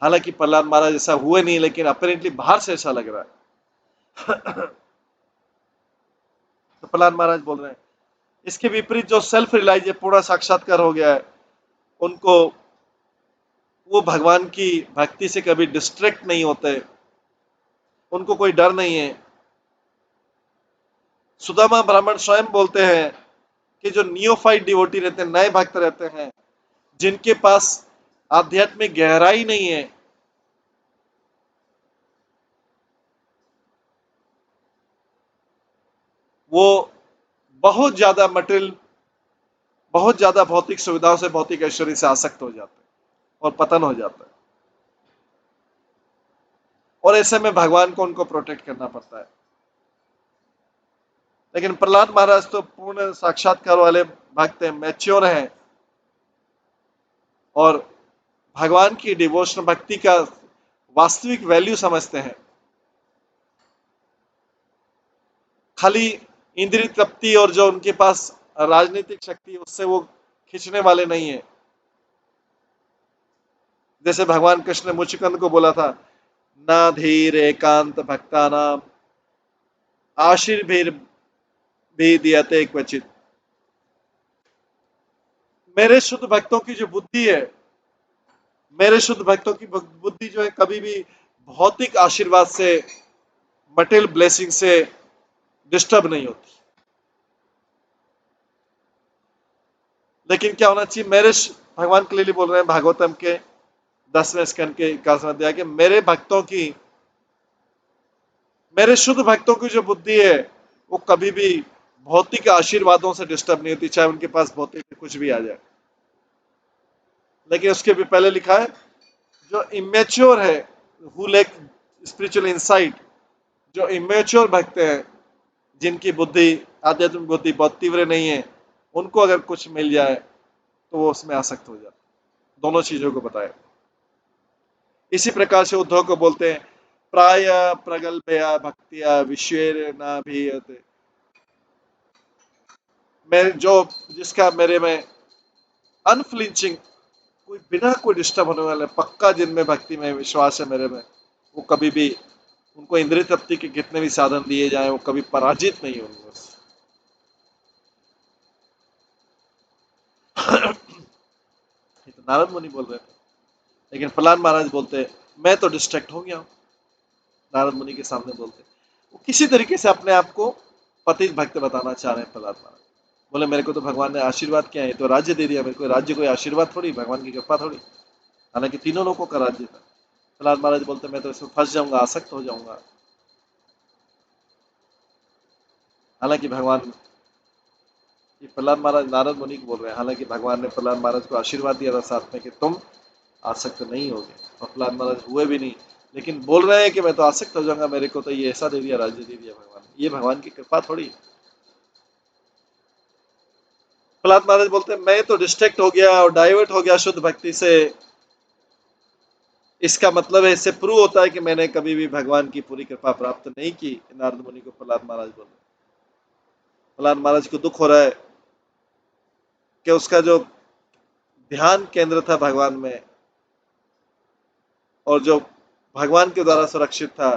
हालांकि प्रहलाद महाराज ऐसा हुए नहीं, लेकिन अपेरेंटली बाहर से ऐसा लग रहा है। तो प्रहलाद महाराज बोल रहे हैं, इसके विपरीत जो सेल्फ रियलाइज है, पूर्ण साक्षात्कार हो गया है, उनको वो भगवान की भक्ति से कभी डिस्ट्रैक्ट नहीं होते, उनको कोई डर नहीं है। सुदामा ब्राह्मण स्वयं बोलते हैं कि जो नियोफाइट डिवोटी रहते हैं, नए भक्त रहते हैं, जिनके पास आध्यात्मिक गहराई नहीं है, वो बहुत ज्यादा मटेरियल, बहुत ज्यादा भौतिक सुविधाओं से, भौतिक ऐश्वर्य से आसक्त हो जाते हैं और पतन हो जाता है। और ऐसे में भगवान को उनको प्रोटेक्ट करना पड़ता है। लेकिन प्रहलाद महाराज तो पूर्ण साक्षात्कार वाले भक्त हैं, मैच्योर हैं, और भगवान की डिवोशनल भक्ति का वास्तविक वैल्यू समझते हैं। खाली इंद्रिय तृप्ति और जो उनके पास राजनीतिक शक्ति है, उससे वो खींचने वाले नहीं है। जैसे भगवान कृष्ण ने मुचुकुंद को बोला था, ना धीर एकांत भक्ता नाम आशीर्भीर भी दियते क्वचित। मेरे शुद्ध भक्तों की जो बुद्धि है, मेरे शुद्ध भक्तों की बुद्धि जो है, कभी भी भौतिक आशीर्वाद से, मटेरियल ब्लेसिंग से डिस्टर्ब नहीं होती। लेकिन क्या होना चाहिए, भगवान क्लियरली बोल रहे हैं भागवतम के 10वें स्कंद के 21वें अध्याय के, मेरे शुद्ध भक्तों की जो बुद्धि है वो कभी भी भौतिक आशीर्वादों से डिस्टर्ब नहीं होती, चाहे उनके पास भौतिक कुछ भी आ जाए। लेकिन उसके भी पहले लिखा है, जो इमेच्योर है, हु लैक स्पिरिचुअल इंसाइट, जो इमेच्योर भक्त हैं, जिनकी बुद्धि, आध्यात्मिक बुद्धि बहुत तीव्र नहीं है, उनको अगर कुछ मिल जाए तो वो उसमें आसक्त हो जाते। दोनों चीजों को बताया। इसी प्रकार से उद्धव को बोलते हैं, प्राय प्रगल्भया भक्तिया विश्वेर ना भी, मैं जो, जिसका मेरे में अनफ्लिंचिंग, कोई बिना कोई डिस्टर्ब होने वाले, पक्का जिनमें भक्ति में विश्वास है मेरे में, वो कभी भी, उनको इंद्रिय तृप्ति के कितने भी साधन दिए जाएं, वो कभी पराजित नहीं होंगे। ये तो नारद मुनि बोल रहे थे। लेकिन प्रहलाद महाराज बोलते, मैं तो डिस्ट्रैक्ट हो गया हूं। नारद मुनि के सामने बोलते, वो किसी तरीके से अपने आप को पतित भक्त बताना चाह रहे हैं प्रहलाद महाराज। बोले, मेरे को तो भगवान ने आशीर्वाद किया है, तो राज्य दे दिया मेरे को, राज्य कोई आशीर्वाद थोड़ी, भगवान की कृपा थोड़ी। हालांकि तीनों लोगों का राज्य था। प्रहलाद महाराज बोलते, मैं तो इसमें फंस जाऊंगा, आसक्त हो जाऊंगा। हालांकि भगवान, ये प्रहलाद महाराज नारद मुनि को बोल रहे हैं, हालांकि भगवान ने प्रहलाद महाराज को आशीर्वाद दिया था साथ में कि तुम आसक्त नहीं होगे, और प्रहलाद महाराज हुए भी नहीं। लेकिन बोल रहे हैं कि मैं तो आसक्त हो जाऊंगा, मेरे को तो ये ऐसा दे दिया, राज्य दे दिया भगवान ने, ये भगवान की कृपा थोड़ी। प्रहलाद महाराज बोलते हैं, मैं तो डिस्ट्रैक्ट हो गया और डाइवर्ट हो गया शुद्ध भक्ति से। इसका मतलब है, इससे प्रूव होता है कि मैंने कभी भी भगवान की पूरी कृपा प्राप्त नहीं की। नारद मुनि को प्रहलाद महाराज बोले। प्रहलाद महाराज को दुख हो रहा है कि उसका जो ध्यान केंद्र था भगवान में, और जो भगवान के द्वारा सुरक्षित था,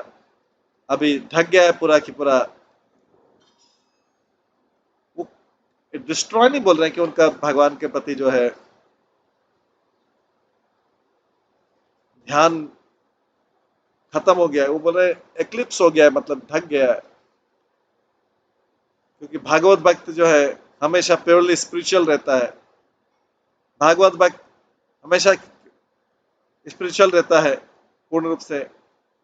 अभी ढक गया है पूरा की पूरा। वो डिस्ट्रॉय नहीं बोल रहे हैं कि उनका भगवान के प्रति जो है ध्यान खत्म हो गया है, वो बोल रहे एक्लिप्स हो गया है, मतलब ढक गया है। क्योंकि भागवत भक्त जो है हमेशा प्योरली स्पिरिचुअल रहता है, भागवत भक्त हमेशा स्पिरिचुअल रहता है, पूर्ण रूप से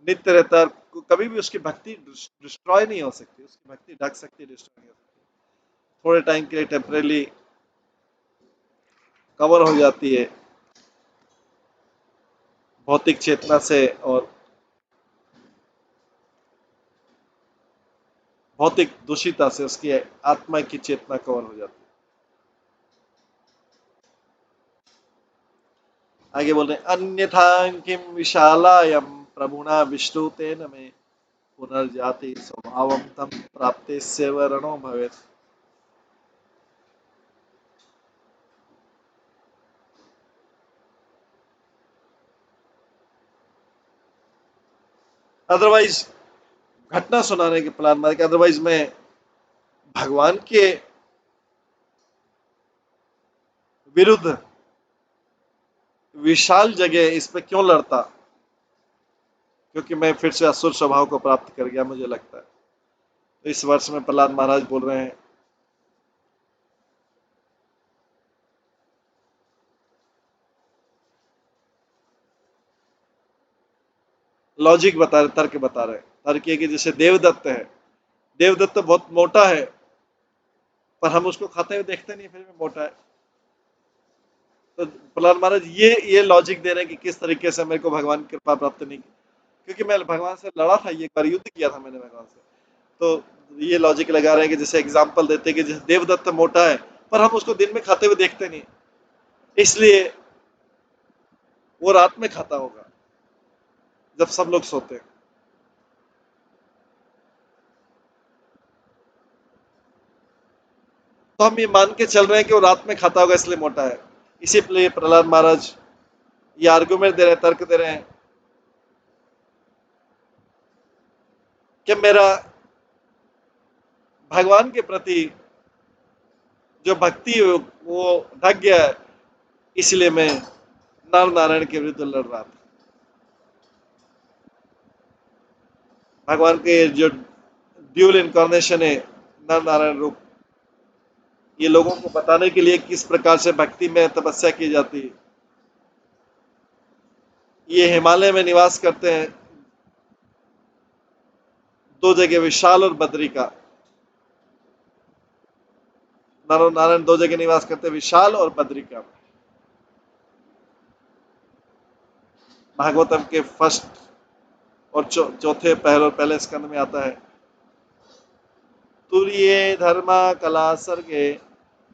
नित्य रहता है, कभी भी उसकी भक्ति डिस्ट्रॉय नहीं हो सकती, उसकी भक्ति ढक सकती है, डिस्ट्रॉय नहीं हो सकती, थोड़े टाइम के लिए टेम्परेली कवर हो जाती है भौतिक चेतना से, और भौतिक दूषिता से उसकी आत्मा की चेतना कवर हो जाती है। आगे बोल रहे हैं, अन्यथा किम विशालायम प्रभुना विष्णु तेन में पुनर्जाति स्वभावम तम प्राप्ते से वरणो भवेत्। अदरवाइज घटना सुनाने के प्लान मार के, अदरवाइज मैं भगवान के विरुद्ध विशाल जगह इस पे क्यों लड़ता, क्योंकि मैं फिर से असुर स्वभाव को प्राप्त कर गया मुझे लगता है। तो इस वर्ष में प्रहलाद महाराज बोल रहे हैं, लॉजिक बता रहे, तर्क बता रहे हैं। तर्क ये कि जैसे देवदत्त है, देवदत्त तो बहुत मोटा है, पर हम उसको खाते हुए देखते नहीं, फिर भी मोटा है। तो प्रहलाद महाराज ये लॉजिक दे रहे हैं कि किस तरीके से मेरे को भगवान की कृपा प्राप्त नहीं की, क्योंकि मैं भगवान से लड़ा था, ये बार युद्ध किया था मैंने भगवान से। तो ये लॉजिक लगा रहे हैं कि जैसे एग्जाम्पल देते हैं कि जैसे देवदत्त मोटा है, पर हम उसको दिन में खाते हुए देखते नहीं, इसलिए वो रात में खाता होगा जब सब लोग सोते हैं। तो हम ये मान के चल रहे हैं कि वो रात में खाता होगा इसलिए मोटा है। इसीलिए प्रहलाद महाराज ये आर्गुमेंट दे रहे हैं, तर्क दे रहे हैं कि मेरा भगवान के प्रति जो भक्ति है वो ढक गया है, इसलिए मैं नर नारायण के विरुद्ध लड़ रहा था। भगवान के जो ड्यूल इनकारनेशन है, नर नारायण रूप, ये लोगों को बताने के लिए किस प्रकार से भक्ति में तपस्या की जाती है। ये हिमालय में निवास करते हैं, दो जगह विशाल और बद्री का, नर नारायण दो जगह निवास करते हैं, विशाल और बद्री का। भागवतम के फर्स्ट और चौथे पहले स्कंद में आता है, तुरीय धर्मा कला सर्गे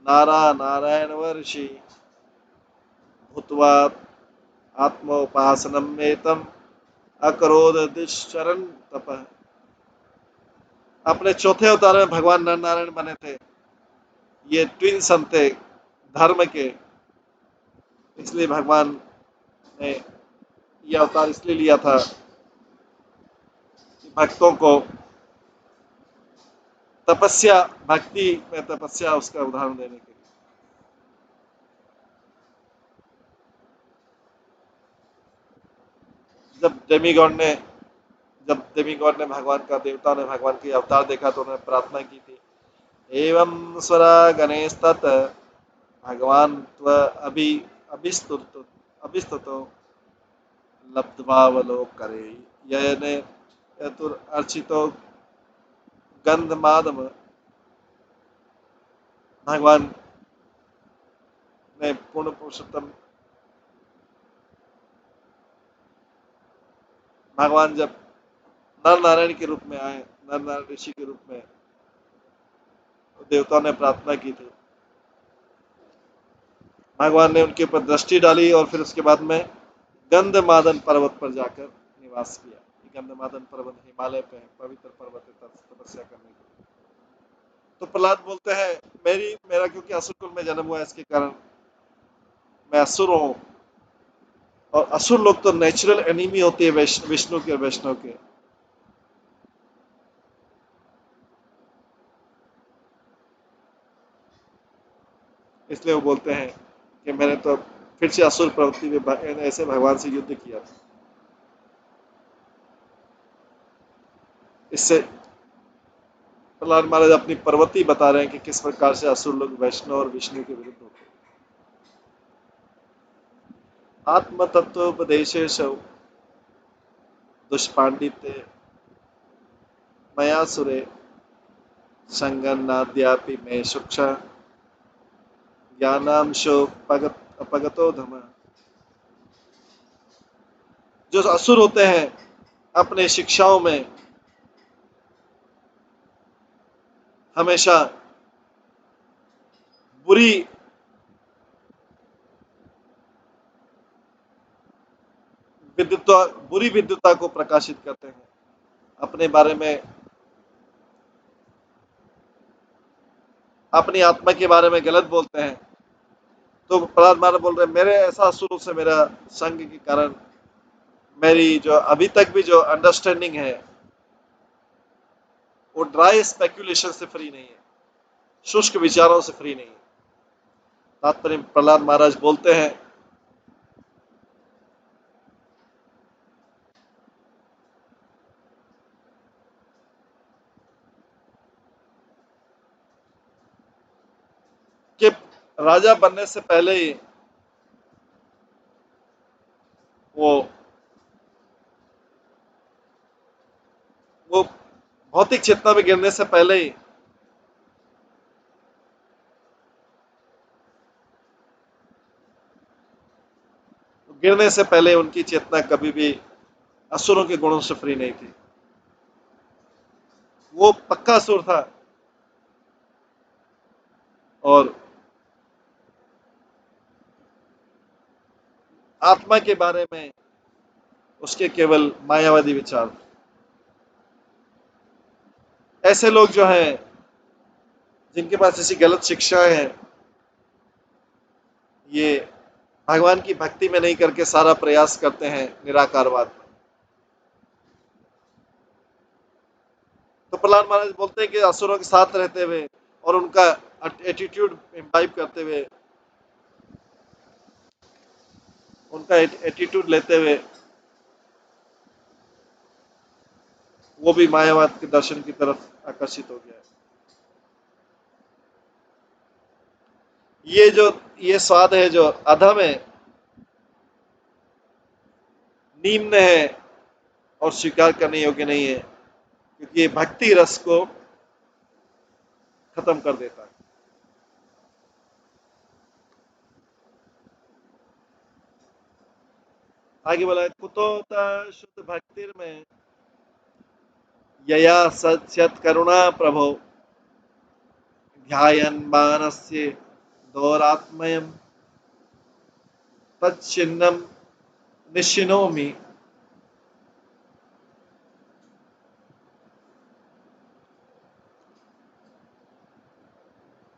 नारा नारायण वर्षि भूतवा आत्मोपासनम एतम अकरोध दुश्चरण तप। अपने चौथे अवतार में भगवान नर नारायण बने थे, ये ट्विन सन थे धर्म के, इसलिए भगवान ने यह अवतार इसलिए लिया था कि भक्तों को तपस्या, भक्ति में तपस्या उसका उदाहरण देने के लिए। जब डेमीगॉड ने जब डेमीगॉड ने भगवान का, देवता ने भगवान की अवतार देखा तो उन्होंने प्रार्थना की थी, एवं स्वरा गणेश तत् भगवान त्व अभि अभिस्तुत अभिस्तुतो लब्धभावलोक करे यने यतुर अर्चितो गंधमादम। भगवान ने पूर्ण पुरुषोत्तम, भगवान जब नर नारायण के रूप में आए, नर नारायण ऋषि के रूप में, तो देवताओं ने प्रार्थना की थी, भगवान ने उनके ऊपर दृष्टि डाली और फिर उसके बाद में गंधमादन पर्वत पर जाकर निवास किया। गंधमादन पर्वत हिमालय पे है, पवित्र पर्वत है तपस्या करने के लिए। तो प्रहलाद बोलते हैं, मेरा क्योंकि असुर कुल में जन्म हुआ है, इसके कारण मैं असुर हूँ, और असुर लोग तो नेचुरल एनिमी होती है विष्णु के और वैष्णव के। इसलिए वो बोलते हैं कि मैंने तो फिर से असुर प्रवृत्ति में ऐसे भगवान से युद्ध किया था। इससे प्रहलाद महाराज अपनी प्रवृत्ति बता रहे हैं कि किस प्रकार से असुर लोग वैष्णव और विष्णु के विरुद्ध होते हैं। आत्म तत्वोपदेशेश दुष्पांडित्य मया सुरे संगन्नाद्यापि मे सुक्षा ज्ञानांशो अपगतो धम। जो असुर होते हैं अपने शिक्षाओं में हमेशा बुरी विद्वता बुरी विद्वता को प्रकाशित करते हैं, अपने बारे में, अपनी आत्मा के बारे में गलत बोलते हैं। तो प्रहलाद महाराज बोल रहे हैं मेरे ऐसा शुरू से मेरा संग के कारण मेरी जो अभी तक भी जो अंडरस्टैंडिंग है वो ड्राई स्पेक्यूलेशन से फ्री नहीं है, शुष्क विचारों से फ्री नहीं है। तात्पर्य प्रहलाद महाराज बोलते हैं कि राजा बनने से पहले ही वो वो भौतिक चेतना में गिरने से पहले ही गिरने से पहले उनकी चेतना कभी भी असुरों के गुणों से फ्री नहीं थी। वो पक्का असुर था और आत्मा के बारे में उसके केवल मायावादी विचार। ऐसे लोग जो हैं जिनके पास ऐसी गलत शिक्षाएं हैं, ये भगवान की भक्ति में नहीं करके सारा प्रयास करते हैं निराकारवाद में। तो प्रहलाद महाराज बोलते हैं कि असुरों के साथ रहते हुए और उनका एटीट्यूड इम्बाइब करते हुए, उनका एटीट्यूड लेते हुए वो भी मायावाद के दर्शन की तरफ आकर्षित हो गया है। ये स्वाद है जो अधम है, निम्न है और स्वीकार करने योग्य नहीं है, क्योंकि ये भक्ति रस को खत्म कर देता है। आगे बोला कुतोता शुद्ध भक्तिर में यया सत्सत करुणा प्रभो ध्यायन् मानस्य दौरात्मयम् तच्चिन्नम निश्चिनोमि।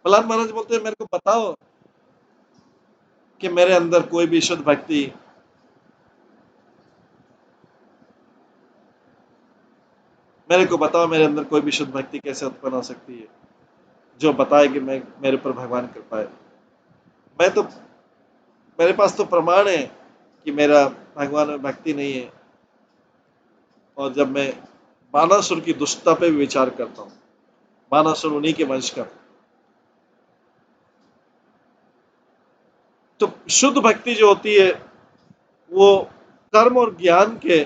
प्रहलाद महाराज बोलते हैं मेरे को बताओ कि मेरे अंदर कोई भी शुद्ध भक्ति, मेरे को बताओ मेरे अंदर कोई भी शुद्ध भक्ति कैसे उत्पन्न हो सकती है जो बताए कि मैं मेरे पर भगवान कृपा है। मैं तो मेरे पास तो प्रमाण है कि मेरा भगवान में भक्ति नहीं है। और जब मैं बानासुर की दुष्टता पे भी विचार करता हूँ, बानासुर उन्हीं के वंश का, तो शुद्ध भक्ति जो होती है वो कर्म और ज्ञान के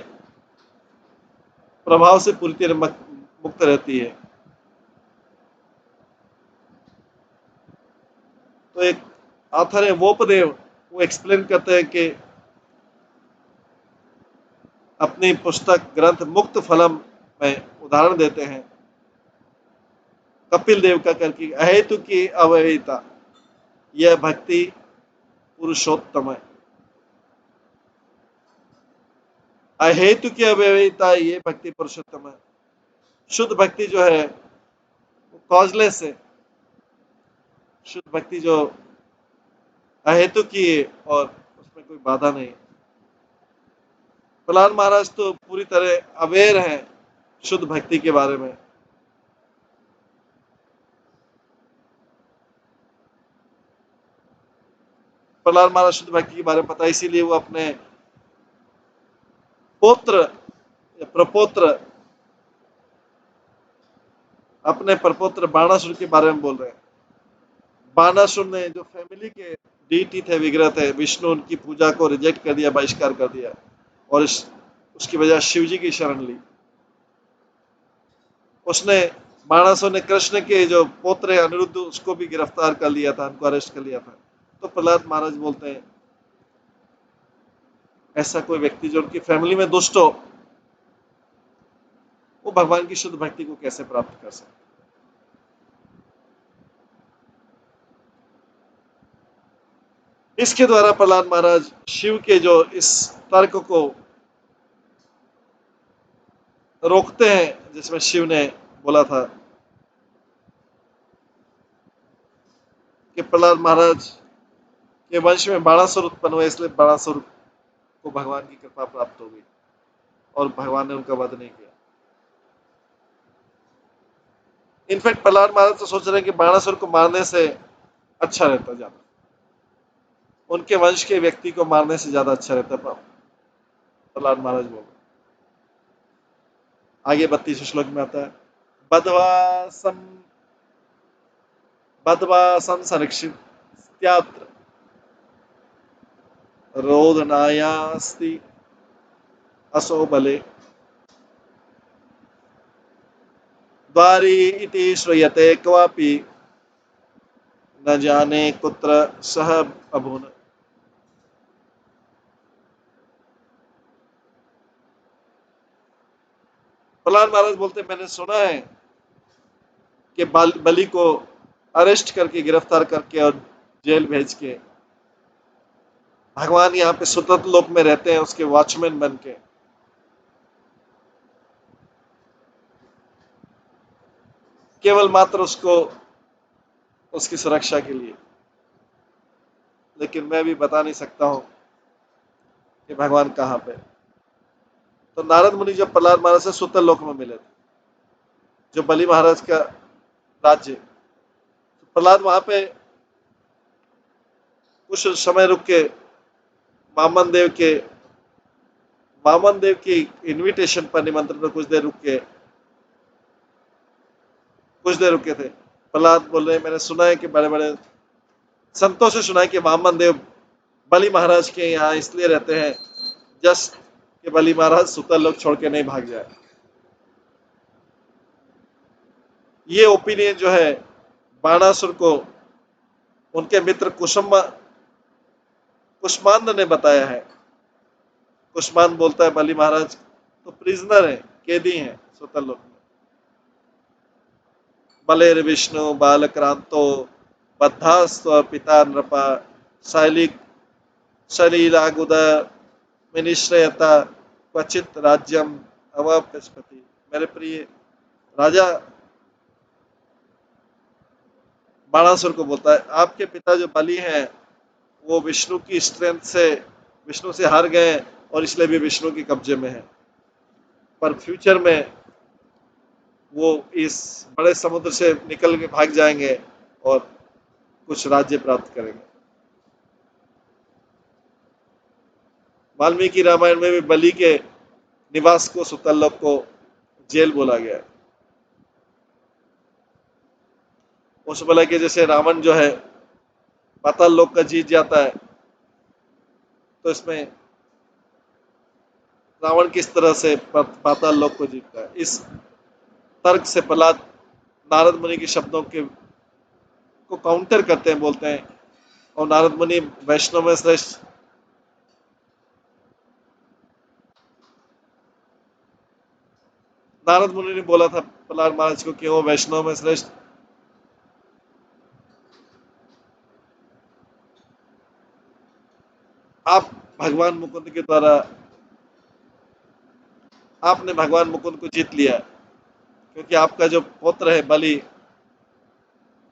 प्रभाव से पूरी तरह मुक्त रहती है। तो एक आथर है वोपदेव, वो एक्सप्लेन करते हैं कि अपनी पुस्तक ग्रंथ मुक्त फलम में उदाहरण देते हैं कपिल देव का करके अहेतु की अवहेयता यह भक्ति पुरुषोत्तम है। अहेतु की अवहेयता ये भक्ति पुरुषोत्तम है। शुद्ध भक्ति जो है वो कॉजलेस है, शुद्ध भक्ति जो अहेतु की है और उसमें कोई बाधा नहीं। प्रहलाद महाराज तो पूरी तरह अवेयर हैं शुद्ध भक्ति के बारे में। प्रहलाद महाराज शुद्ध भक्ति के बारे में पता है, इसीलिए वो अपने पौत्र या प्रपौत्र, अपने प्रपौत्र बाणासुर के बारे में बोल रहे हैं। बाणासुर ने जो फैमिली के डीटी थे, विग्रह थे, विष्णु उनकी पूजा को रिजेक्ट कर दिया, बहिष्कार कर दिया, और उसकी वजह शिव जी की शरण ली। उसने बाणासुर ने कृष्ण के जो पौत्र है अनिरुद्ध, उसको भी गिरफ्तार कर लिया था, उनको अरेस्ट कर लिया था। तो प्रहलाद महाराज बोलते हैं ऐसा कोई व्यक्ति जो उनकी फैमिली में दुष्ट हो, वो भगवान की शुद्ध भक्ति को कैसे प्राप्त कर सकते। इसके द्वारा प्रहलाद महाराज शिव के जो इस तर्क को रोकते हैं, जिसमें शिव ने बोला था कि प्रहलाद महाराज के वंश में बाणासुर उत्पन्न हुए, इसलिए बाणासुर को भगवान की कृपा प्राप्त हो गई और भगवान ने उनका वध नहीं किया। इनफैक्ट प्रहलाद महाराज तो सोच रहे हैं कि बाणासुर को मारने से अच्छा रहता, ज्यादा उनके वंश के व्यक्ति को मारने से ज्यादा अच्छा रहता। प्रहलाद महाराज बोल आगे 32 श्लोक में आता है, बद्वा संसरक्षित्यात्र रोदनायास्ति असो बले द्वारी इति श्रूयते क्वापि न जाने कुत्र सह अभून। प्रहलाद महाराज बोलते मैंने सुना है कि बलि को अरेस्ट करके, गिरफ्तार करके और जेल भेज के भगवान यहाँ पे सुतत लोक में रहते हैं, उसके वॉचमैन बन के। केवल मात्र उसको, उसकी सुरक्षा के लिए। लेकिन मैं भी बता नहीं सकता हूं कि भगवान कहाँ पे। तो नारद मुनि जब प्रहलाद महाराज से सुतल लोक में मिले थे, जो बलि महाराज का राज्य, तो प्रहलाद वहां पे कुछ समय रुक के वामन देव की इनविटेशन पर, निमंत्रण पर कुछ देर रुके थे। प्रहलाद बोल रहे मैंने सुना है कि बड़े बड़े संतों से सुना है कि वामन देव बलि महाराज के यहाँ इसलिए रहते हैं जस्ट कि बलि महाराज सुतल लोग छोड़ के नहीं भाग जाए। ये ओपिनियन जो है बाणासुर को उनके मित्र कुष्मांड ने बताया है। कुष्मांड बोलता है बलि महाराज तो प्रिजनर है, कैदी हैं सुतल लोक में। बलेर विष्णु बालक्रांतो बद्धास्व पिता नृपा शलीलागुद मिनिश्रयता क्वचित राज्यम अवपस्पति। मेरे प्रिय राजा बाणासुर को बोलता है आपके पिता जो बलि हैं वो विष्णु की स्ट्रेंथ से, विष्णु से हार गए और इसलिए भी विष्णु के कब्जे में है, पर फ्यूचर में वो इस बड़े समुद्र से निकल के भाग जाएंगे और कुछ राज्य प्राप्त करेंगे। वाल्मीकि रामायण में भी बलि के निवास को, सुतल लोक को जेल बोला गया है। उस बोला कि जैसे रावण जो है पाताल लोक का जीत जाता है, तो इसमें रावण किस तरह से पाताल लोक को जीतता है, इस तर्क से प्रहलाद नारद मुनि के शब्दों के को काउंटर करते हैं, बोलते हैं। और नारद मुनि वैष्णव में श्रेष्ठ, नारद मुनि ने बोला था प्रहलाद महाराज को कि वो वैष्णव में श्रेष्ठ। आप भगवान मुकुंद के द्वारा, आपने भगवान मुकुंद को जीत लिया, क्योंकि आपका जो पुत्र है बलि,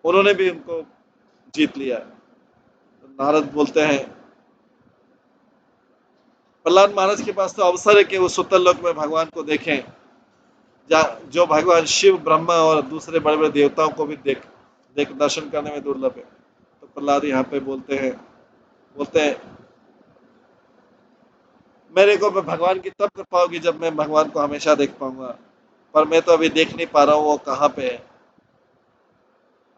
उन्होंने भी उनको जीत लिया। तो नारद बोलते हैं प्रहलाद महाराज के पास तो अवसर है कि वो सुतल लोक में भगवान को देखें, जो भगवान शिव, ब्रह्मा और दूसरे बड़े बड़े देवताओं को भी देख दर्शन करने में दुर्लभ है। तो प्रहलाद यहाँ पे बोलते हैं बोलते हैं मेरे को मैं भगवान की तब कृपा होगी जब मैं भगवान को हमेशा देख पाऊंगा, पर मैं तो अभी देख नहीं पा रहा हूँ वो कहाँ पे है।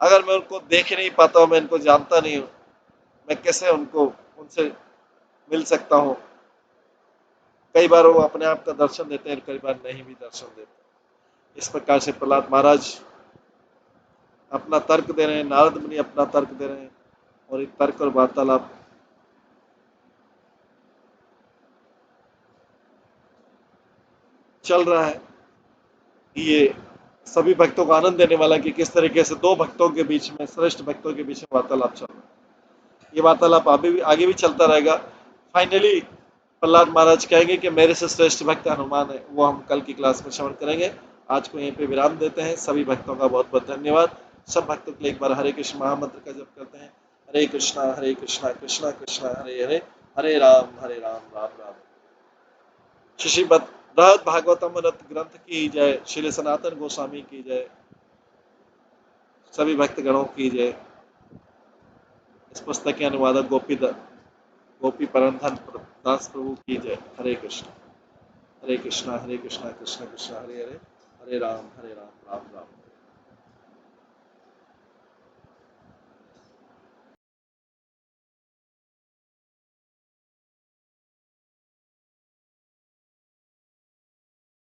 अगर मैं उनको देख ही नहीं पाता हूँ, मैं इनको जानता नहीं हूँ, मैं कैसे उनको उनसे मिल सकता हूँ। कई बार वो अपने आप का दर्शन देते हैं, कई बार नहीं भी दर्शन देते। इस प्रकार से प्रहलाद महाराज अपना तर्क दे रहे हैं, नारद मुनि अपना तर्क दे रहे हैं, और एक तर्क और वार्तालाप चल रहा है। ये सभी भक्तों को आनंद देने वाला कि किस तरीके से दो भक्तों के बीच में, श्रेष्ठ भक्तों के बीच में वार्तालाप चल रहा है। ये वार्तालाप आगे भी चलता रहेगा। फाइनली प्रहलाद महाराज कहेंगे कि मेरे से श्रेष्ठ भक्त हनुमान है, वो हम कल की क्लास में श्रवण करेंगे। आज को यहीं पे विराम देते हैं। सभी भक्तों का बहुत बहुत धन्यवाद। सब भक्तों के लिए एक बार हरे कृष्ण महामंत्र का जप करते हैं। हरे कृष्णा कृष्णा कृष्णा हरे हरे, हरे राम राम राम। श्री बृहद भागवतम रत्न ग्रंथ की जय, श्री सनातन गोस्वामी की जय, सभी भक्त गणों की जय। इस पुस्तक के अनुवादक गोपी परमधन दास प्रभु की जय। हरे कृष्ण कृष्ण कृष्ण हरे हरे, हरे राम राम राम।